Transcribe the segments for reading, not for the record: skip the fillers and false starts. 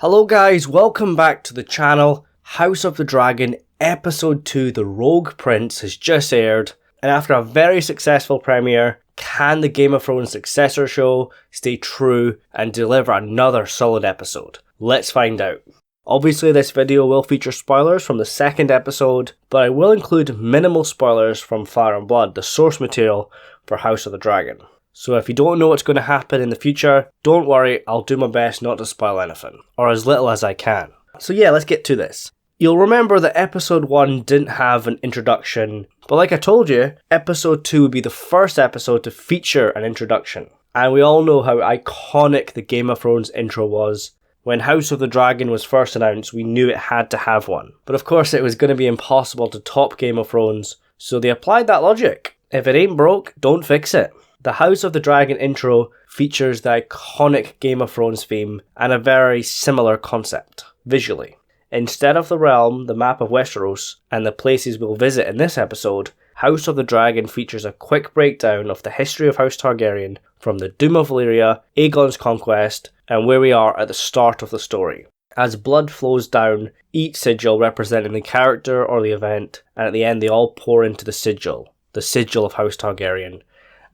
Hello guys, welcome back to the channel. House of the Dragon Episode 2 The Rogue Prince has just aired, and after a very successful premiere, can the Game of Thrones successor show stay true and deliver another solid episode? Let's find out. Obviously this video will feature spoilers from the second episode, but I will include minimal spoilers from Fire and Blood, the source material for House of the Dragon. So if you don't know what's going to happen in the future, don't worry, I'll do my best not to spoil anything, or as little as I can. So yeah, let's get to this. You'll remember that episode 1 didn't have an introduction, but like I told you, episode 2 would be the first episode to feature an introduction. And we all know how iconic the Game of Thrones intro was. When House of the Dragon was first announced, we knew it had to have one. But of course it was going to be impossible to top Game of Thrones, so they applied that logic. If it ain't broke, don't fix it. The House of the Dragon intro features the iconic Game of Thrones theme and a very similar concept, visually. Instead of the realm, the map of Westeros, and the places we'll visit in this episode, House of the Dragon features a quick breakdown of the history of House Targaryen from the Doom of Valyria, Aegon's conquest, and where we are at the start of the story. As blood flows down, each sigil representing the character or the event, and at the end they all pour into the sigil of House Targaryen.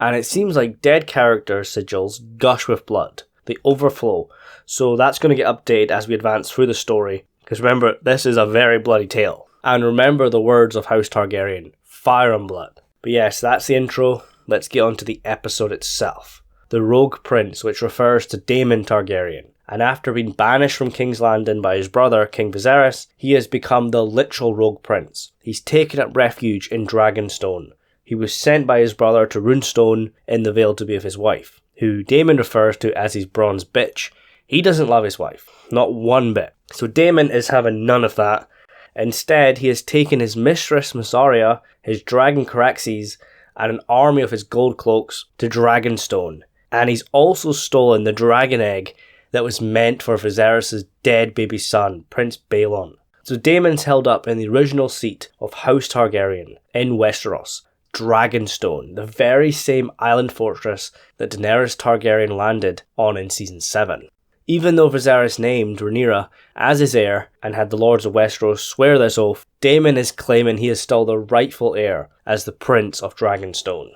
And it seems like dead character sigils gush with blood. They overflow. So that's going to get updated as we advance through the story. Because remember, this is a very bloody tale. And remember the words of House Targaryen. Fire and blood. But yes, that's the intro. Let's get on to the episode itself. The Rogue Prince, which refers to Daemon Targaryen. And after being banished from King's Landing by his brother, King Viserys, he has become the literal Rogue Prince. He's taken up refuge in Dragonstone. He was sent by his brother to Runestone in the Vale to be with his wife, who Daemon refers to as his bronze bitch. He doesn't love his wife, not one bit. So Daemon is having none of that. Instead, he has taken his mistress Mysaria, his dragon Caraxes, and an army of his gold cloaks to Dragonstone. And he's also stolen the dragon egg that was meant for Viserys' dead baby son, Prince Balon. So Daemon's held up in the original seat of House Targaryen in Westeros, Dragonstone, the very same island fortress that Daenerys Targaryen landed on in Season 7. Even though Viserys named Rhaenyra as his heir and had the Lords of Westeros swear this oath, Daemon is claiming he is still the rightful heir as the Prince of Dragonstone.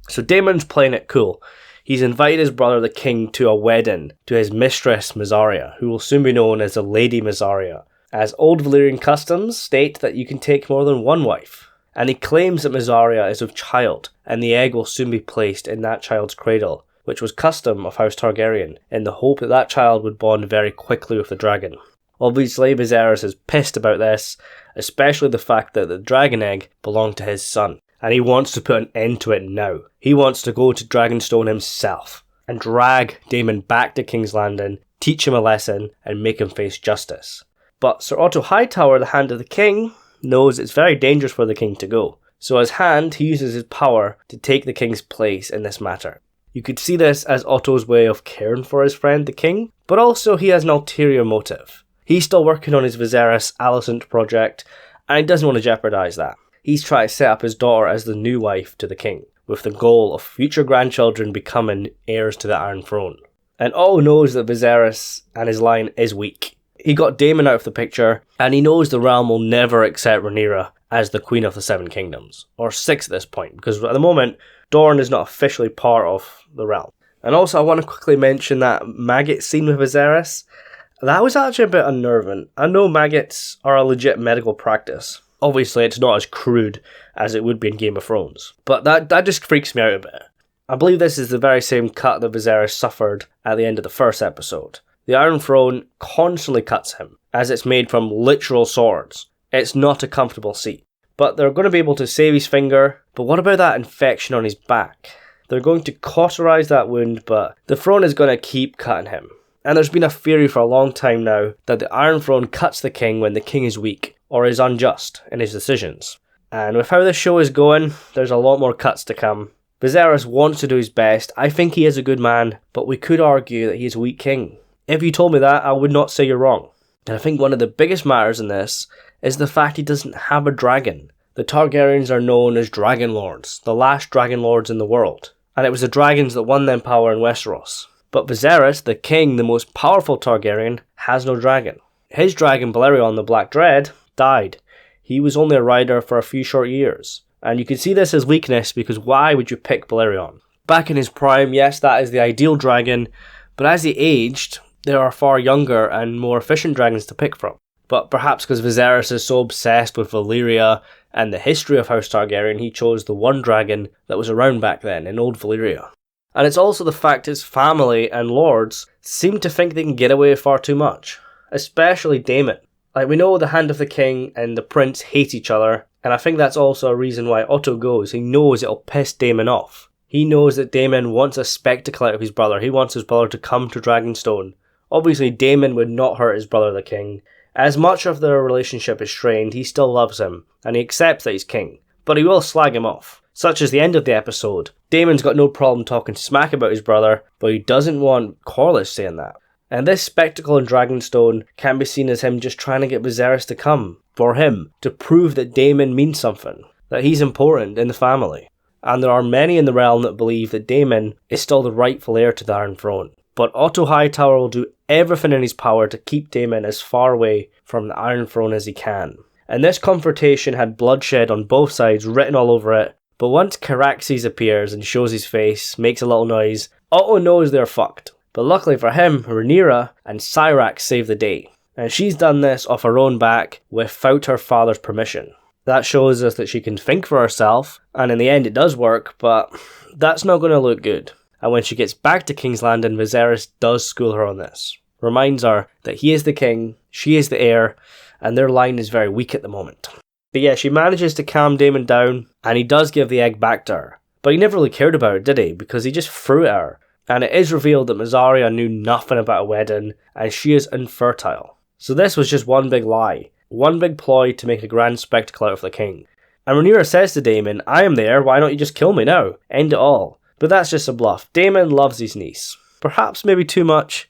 So Daemon's playing it cool. He's invited his brother the king to a wedding to his mistress Mysaria, who will soon be known as the Lady Mysaria, as old Valyrian customs state that you can take more than one wife. And he claims that Mysaria is with child, and the egg will soon be placed in that child's cradle, which was custom of House Targaryen, in the hope that that child would bond very quickly with the dragon. Obviously, Viserys is pissed about this, especially the fact that the dragon egg belonged to his son, and he wants to put an end to it now. He wants to go to Dragonstone himself, and drag Daemon back to King's Landing, teach him a lesson, and make him face justice. But Sir Otto Hightower, the Hand of the King, knows it's very dangerous for the king to go. So as Hand, he uses his power to take the king's place in this matter. You could see this as Otto's way of caring for his friend the king, but also he has an ulterior motive. He's still working on his Viserys Alicent project, and he doesn't want to jeopardise that. He's trying to set up his daughter as the new wife to the king, with the goal of future grandchildren becoming heirs to the Iron Throne. And Otto knows that Viserys and his line is weak. He got Daemon out of the picture, and he knows the realm will never accept Rhaenyra as the Queen of the Seven Kingdoms, or 6 at this point, because at the moment, Dorne is not officially part of the realm. And also, I want to quickly mention that maggot scene with Viserys. That was actually a bit unnerving. I know maggots are a legit medical practice. Obviously, it's not as crude as it would be in Game of Thrones, but that just freaks me out a bit. I believe this is the very same cut that Viserys suffered at the end of the first episode. The Iron Throne constantly cuts him, as it's made from literal swords. It's not a comfortable seat. But they're going to be able to save his finger, but what about that infection on his back? They're going to cauterize that wound, but the throne is going to keep cutting him. And there's been a theory for a long time now that the Iron Throne cuts the king when the king is weak, or is unjust in his decisions. And with how this show is going, there's a lot more cuts to come. Viserys wants to do his best. I think he is a good man, but we could argue that he is a weak king. If you told me that, I would not say you're wrong. And I think one of the biggest matters in this is the fact he doesn't have a dragon. The Targaryens are known as Dragon Lords, the last Dragon Lords in the world. And it was the dragons that won them power in Westeros. But Viserys, the king, the most powerful Targaryen, has no dragon. His dragon, Balerion the Black Dread, died. He was only a rider for a few short years. And you can see this as weakness, because why would you pick Balerion? Back in his prime, yes, that is the ideal dragon, but as he aged, there are far younger and more efficient dragons to pick from. But perhaps because Viserys is so obsessed with Valyria and the history of House Targaryen, he chose the one dragon that was around back then, in Old Valyria. And it's also the fact his family and lords seem to think they can get away with far too much. Especially Daemon. Like, we know the Hand of the King and the Prince hate each other, and I think that's also a reason why Otto goes. He knows it'll piss Daemon off. He knows that Daemon wants a spectacle out of his brother. He wants his brother to come to Dragonstone. Obviously, Daemon would not hurt his brother the king. As much of their relationship is strained, he still loves him, and he accepts that he's king. But he will slag him off. Such as the end of the episode. Daemon's got no problem talking smack about his brother, but he doesn't want Corlys saying that. And this spectacle in Dragonstone can be seen as him just trying to get Viserys to come, for him, to prove that Daemon means something, that he's important in the family. And there are many in the realm that believe that Daemon is still the rightful heir to the Iron Throne. But Otto Hightower will do everything in his power to keep Daemon as far away from the Iron Throne as he can. And this confrontation had bloodshed on both sides written all over it, but once Caraxes appears and shows his face, makes a little noise, Otto knows they're fucked. But luckily for him, Rhaenyra and Syrax save the day. And she's done this off her own back without her father's permission. That shows us that she can think for herself, and in the end it does work, but that's not going to look good. And when she gets back to King's Landing, Viserys does school her on this. Reminds her that he is the king, she is the heir, and their line is very weak at the moment. But yeah, she manages to calm Daemon down, and he does give the egg back to her. But he never really cared about it, did he? Because he just threw it at her. And it is revealed that Mysaria knew nothing about a wedding, and she is infertile. So this was just one big lie. One big ploy to make a grand spectacle out of the king. And Rhaenyra says to Daemon, I am there, why don't you just kill me now? End it all. But that's just a bluff. Daemon loves his niece. Perhaps maybe too much.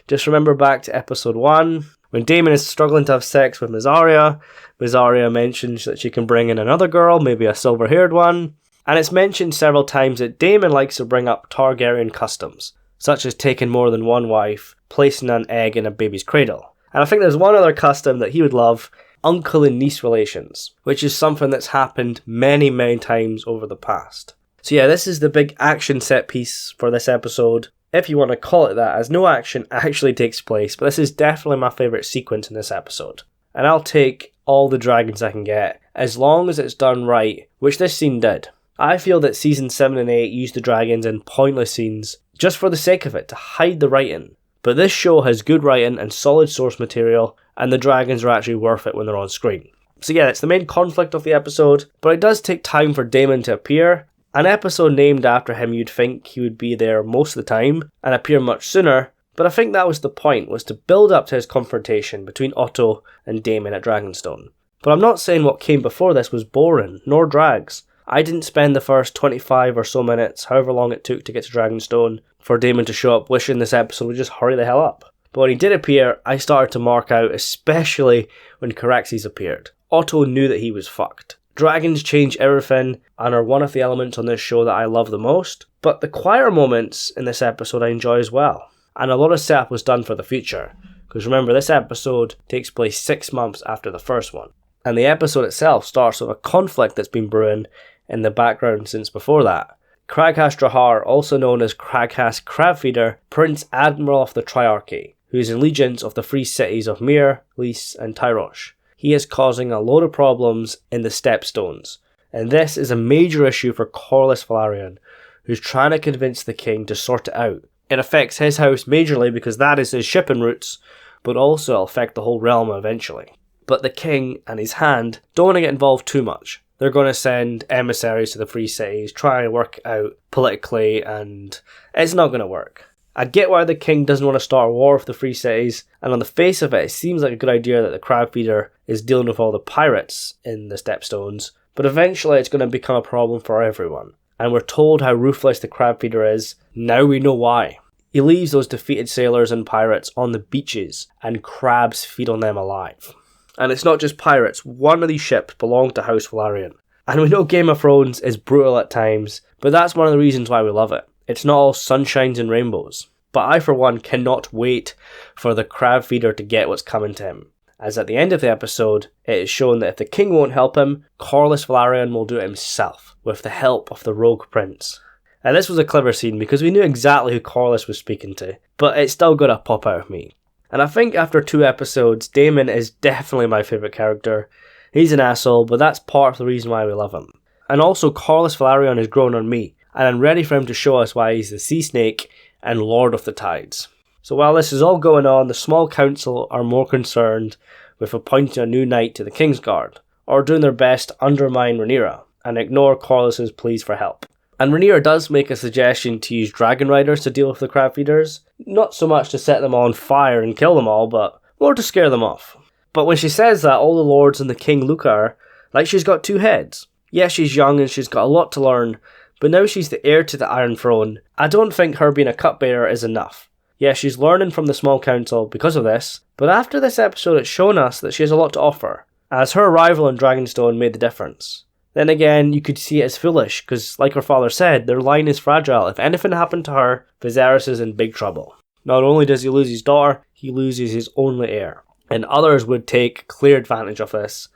Just remember back to episode 1, when Daemon is struggling to have sex with Mysaria. Mysaria mentions that she can bring in another girl, maybe a silver-haired one. And it's mentioned several times that Daemon likes to bring up Targaryen customs, such as taking more than one wife, placing an egg in a baby's cradle. And I think there's one other custom that he would love, uncle and niece relations, which is something that's happened many, many times over the past. So yeah, this is the big action set piece for this episode, if you want to call it that, as no action actually takes place, but this is definitely my favourite sequence in this episode. And I'll take all the dragons I can get, as long as it's done right, which this scene did. I feel that season 7 and 8 used the dragons in pointless scenes, just for the sake of it, to hide the writing. But this show has good writing and solid source material, and the dragons are actually worth it when they're on screen. So yeah, it's the main conflict of the episode, but it does take time for Daemon to appear. An episode named after him, you'd think he would be there most of the time, and appear much sooner, but I think that was the point, was to build up to his confrontation between Otto and Daemon at Dragonstone. But I'm not saying what came before this was boring, nor drags. I didn't spend the first 25 or so minutes, however long it took to get to Dragonstone, for Daemon to show up wishing this episode would just hurry the hell up. But when he did appear, I started to mark out, especially when Caraxes appeared. Otto knew that he was fucked. Dragons change everything, and are one of the elements on this show that I love the most, but the quieter moments in this episode I enjoy as well. And a lot of setup was done for the future, because remember, this episode takes place 6 months after the first one. And the episode itself starts with a conflict that's been brewing in the background since before that. Kraghas Drahar, also known as Kraghas Crabfeeder, Prince Admiral of the Triarchy, who is in allegiance of the free cities of Myr, Lys and Tyrosh. He is causing a load of problems in the Stepstones, and this is a major issue for Corlys Velaryon, who's trying to convince the king to sort it out. It affects his house majorly because that is his shipping routes, but also it'll affect the whole realm eventually. But the king and his hand don't want to get involved too much. They're going to send emissaries to the free cities, try and work out politically, and it's not going to work. I get why the king doesn't want to start a war with the free cities, and on the face of it, it seems like a good idea that the Crabfeeder is dealing with all the pirates in the Stepstones, but eventually it's going to become a problem for everyone. And we're told how ruthless the Crabfeeder is, now we know why. He leaves those defeated sailors and pirates on the beaches, and crabs feed on them alive. And it's not just pirates, one of these ships belonged to House Velaryon. And we know Game of Thrones is brutal at times, but that's one of the reasons why we love it. It's not all sunshines and rainbows. but I for one cannot wait for the Crabfeeder to get what's coming to him, as at the end of the episode it is shown that if the king won't help him, Corlys Velaryon will do it himself, with the help of the Rogue Prince. And this was a clever scene because we knew exactly who Corlys was speaking to, but it still got a pop out of me. And I think after 2 episodes, Daemon is definitely my favourite character. He's an asshole, but that's part of the reason why we love him. And also Corlys Velaryon has grown on me, and I'm ready for him to show us why he's the Sea Snake and Lord of the Tides. So while this is all going on, the small council are more concerned with appointing a new knight to the Kingsguard, or doing their best to undermine Rhaenyra, and ignore Corlys' pleas for help. And Rhaenyra does make a suggestion to use dragon riders to deal with the Crabfeeders, not so much to set them on fire and kill them all, but more to scare them off. But when she says that, all the lords and the king look at her like she's got 2 heads. Yes, she's young and she's got a lot to learn, but now she's the heir to the Iron Throne. I don't think her being a cupbearer is enough. Yes, she's learning from the small council because of this, but after this episode it's shown us that she has a lot to offer, as her arrival in Dragonstone made the difference. Then again, you could see it as foolish, because like her father said, their line is fragile. If anything happened to her, Viserys is in big trouble. Not only does he lose his daughter, he loses his only heir. And others would take clear advantage of this,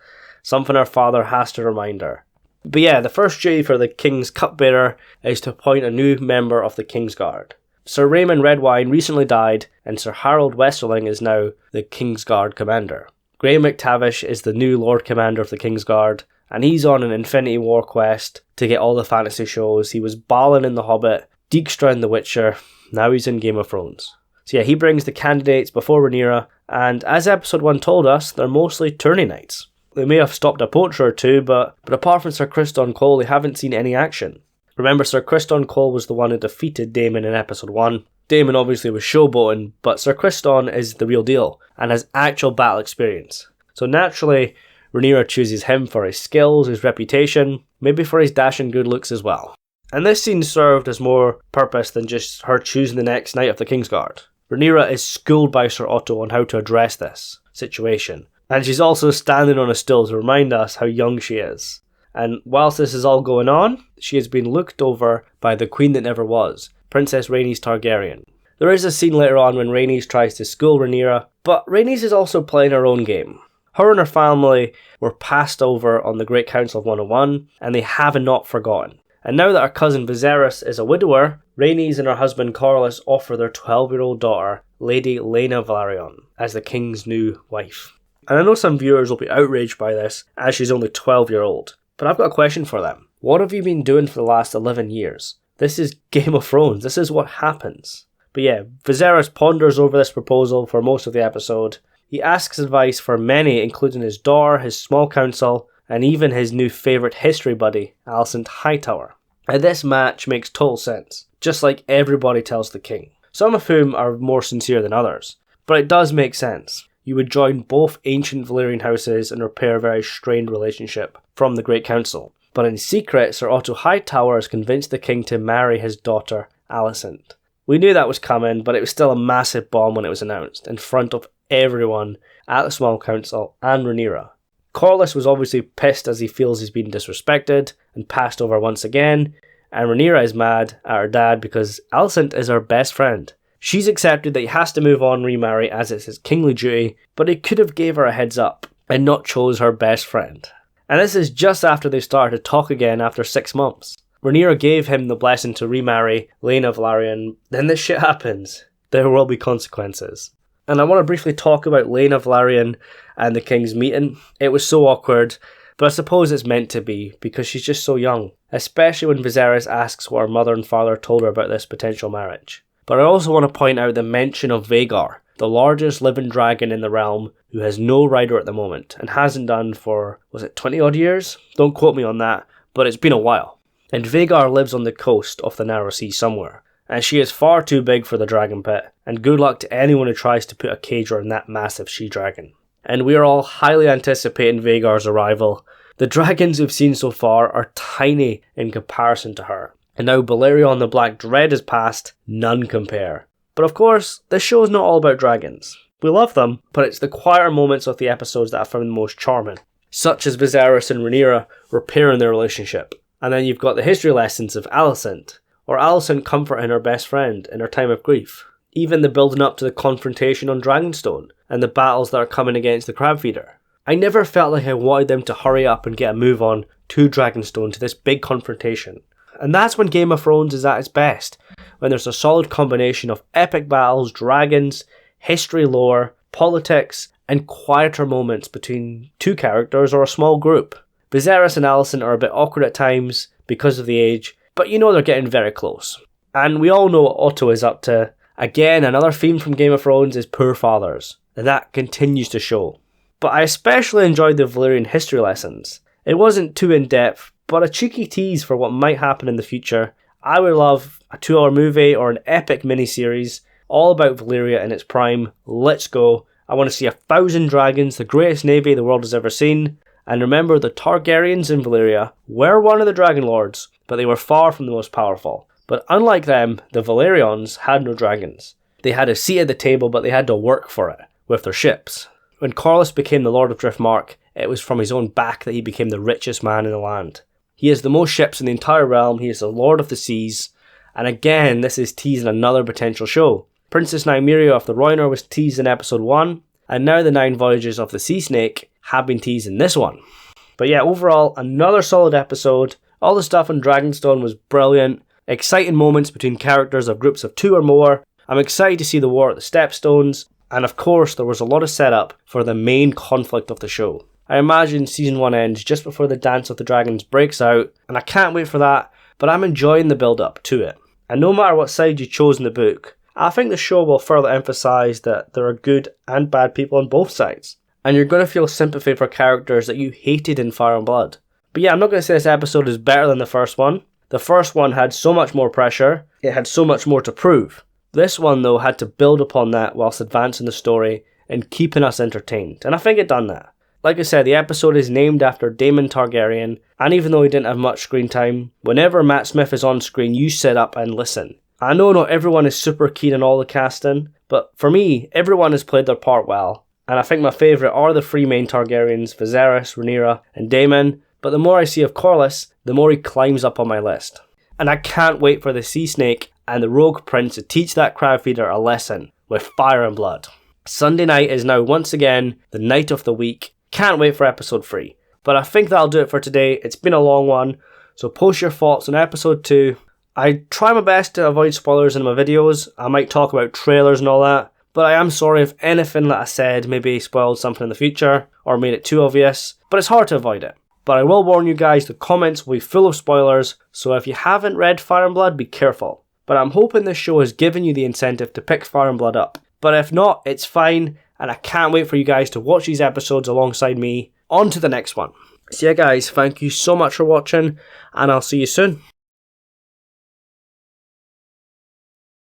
something her father has to remind her. But yeah, the first duty for the King's Cupbearer is to appoint a new member of the Kingsguard. Sir Raymond Redwine recently died, and Sir Harold Westerling is now the Kingsguard commander. Graham McTavish is the new Lord Commander of the Kingsguard, and he's on an Infinity War quest to get all the fantasy shows. He was Balin in The Hobbit, Dijkstra in The Witcher, now he's in Game of Thrones. So yeah, he brings the candidates before Rhaenyra, and as episode 1 told us, they're mostly tourney knights. They may have stopped a poacher or two, but apart from Sir Criston Cole, they haven't seen any action. Remember, Sir Criston Cole was the one who defeated Daemon in episode 1. Daemon obviously was showboating, but Sir Criston is the real deal, and has actual battle experience. So naturally, Rhaenyra chooses him for his skills, his reputation, maybe for his dashing good looks as well. And this scene served as more purpose than just her choosing the next knight of the Kingsguard. Rhaenyra is schooled by Sir Otto on how to address this situation, and she's also standing on a stool to remind us how young she is. And whilst this is all going on, she has been looked over by the queen that never was, Princess Rhaenys Targaryen. There is a scene later on when Rhaenys tries to school Rhaenyra, but Rhaenys is also playing her own game. Her and her family were passed over on the Great Council of 101, and they have not forgotten. And now that her cousin Viserys is a widower, Rhaenys and her husband Corlys offer their 12-year-old daughter, Lady Laena Velaryon, as the king's new wife. And I know some viewers will be outraged by this, as she's only 12-year-old. But I've got a question for them. What have you been doing for the last 11 years? This is Game of Thrones. This is what happens. But yeah, Viserys ponders over this proposal for most of the episode. He asks advice for many, including his daughter, his small council, and even his new favourite history buddy, Alicent Hightower. And this match makes total sense, just like everybody tells the king, some of whom are more sincere than others. But it does make sense. You would join both ancient Valyrian houses and repair a very strained relationship from the Great Council. But in secret, Sir Otto Hightower has convinced the king to marry his daughter, Alicent. We knew that was coming, but it was still a massive bomb when it was announced, in front of everyone at the small council and Rhaenyra. Corlys was obviously pissed as he feels he's been disrespected and passed over once again, and Rhaenyra is mad at her dad because Alicent is her best friend. She's accepted that he has to move on and remarry as it's his kingly duty, but he could have gave her a heads up and not chose her best friend. And this is just after they started to talk again after 6 months. Rhaenyra gave him the blessing to remarry Laena Velaryon, then this shit happens. There will be consequences. And I want to briefly talk about Laena Velaryon and the king's meeting. It was so awkward, but I suppose it's meant to be, because she's just so young, especially when Viserys asks what her mother and father told her about this potential marriage. But I also want to point out the mention of Vhagar, the largest living dragon in the realm, who has no rider at the moment, and hasn't done for, 20 odd years? Don't quote me on that, but it's been a while. And Vhagar lives on the coast of the Narrow Sea somewhere, and she is far too big for the dragon pit, and good luck to anyone who tries to put a cage around that massive she-dragon. And we are all highly anticipating Vhagar's arrival. The dragons we've seen so far are tiny in comparison to her. And now Balerion the Black Dread has passed, none compare. But of course, this show is not all about dragons. We love them, but it's the quieter moments of the episodes that I found the most charming, such as Viserys and Rhaenyra repairing their relationship. And then you've got the history lessons of Alicent, or Alicent comforting her best friend in her time of grief. even the building up to the confrontation on Dragonstone and the battles that are coming against the Crabfeeder. I never felt like I wanted them to hurry up and get a move on to Dragonstone, to this big confrontation. And that's when Game of Thrones is at its best, when there's a solid combination of epic battles, dragons, history lore, politics, and quieter moments between two characters or a small group. Viserys and Alicent are a bit awkward at times because of the age, but you know they're getting very close. And we all know what Otto is up to. Again, another theme from Game of Thrones is poor fathers, and that continues to show. But I especially enjoyed the Valyrian history lessons. It wasn't too in-depth, but a cheeky tease for what might happen in the future. I would love a 2-hour movie or an epic miniseries all about Valyria in its prime. Let's go. I want to see 1,000 dragons, the greatest navy the world has ever seen. And remember, the Targaryens in Valyria were one of the Dragon Lords, but they were far from the most powerful. But unlike them, the Valyrians had no dragons. They had a seat at the table, but they had to work for it with their ships. When Corlys became the Lord of Driftmark, it was from his own back that he became the richest man in the land. He has the most ships in the entire realm, he is the Lord of the Seas, and again, this is teasing another potential show. Princess Nymeria of the Rhoynar was teased in episode 1, and now the 9 Voyages of the Sea Snake have been teased in this one. But yeah, overall, another solid episode. All the stuff on Dragonstone was brilliant, exciting moments between characters of groups of 2 or more. I'm excited to see the war at the Stepstones, and of course there was a lot of setup for the main conflict of the show. I imagine season 1 ends just before the Dance of the Dragons breaks out, and I can't wait for that, but I'm enjoying the build up to it. And no matter what side you chose in the book, I think the show will further emphasise that there are good and bad people on both sides, and you're going to feel sympathy for characters that you hated in Fire and Blood. But yeah, I'm not going to say this episode is better than the first one. The first one had so much more pressure, it had so much more to prove. This one though had to build upon that whilst advancing the story and keeping us entertained, and I think it done that. Like I said, the episode is named after Daemon Targaryen, and even though he didn't have much screen time, whenever Matt Smith is on screen you sit up and listen. I know not everyone is super keen on all the casting, but for me, everyone has played their part well, and I think my favourite are the 3 main Targaryens, Viserys, Rhaenyra, and Daemon, but the more I see of Corlys, the more he climbs up on my list. And I can't wait for the Sea Snake and the Rogue Prince to teach that Crabfeeder a lesson with Fire and Blood. Sunday night is now once again the night of the week. Can't wait for episode 3. But I think that'll do it for today. It's been a long one, so post your thoughts on episode 2. I try my best to avoid spoilers in my videos. I might talk about trailers and all that, but I am sorry if anything that I said maybe spoiled something in the future or made it too obvious, but it's hard to avoid it. But I will warn you guys, the comments will be full of spoilers, so if you haven't read Fire and Blood, be careful. But I'm hoping this show has given you the incentive to pick Fire and Blood up. But if not, it's fine, and I can't wait for you guys to watch these episodes alongside me. On to the next one. So yeah guys, thank you so much for watching, and I'll see you soon.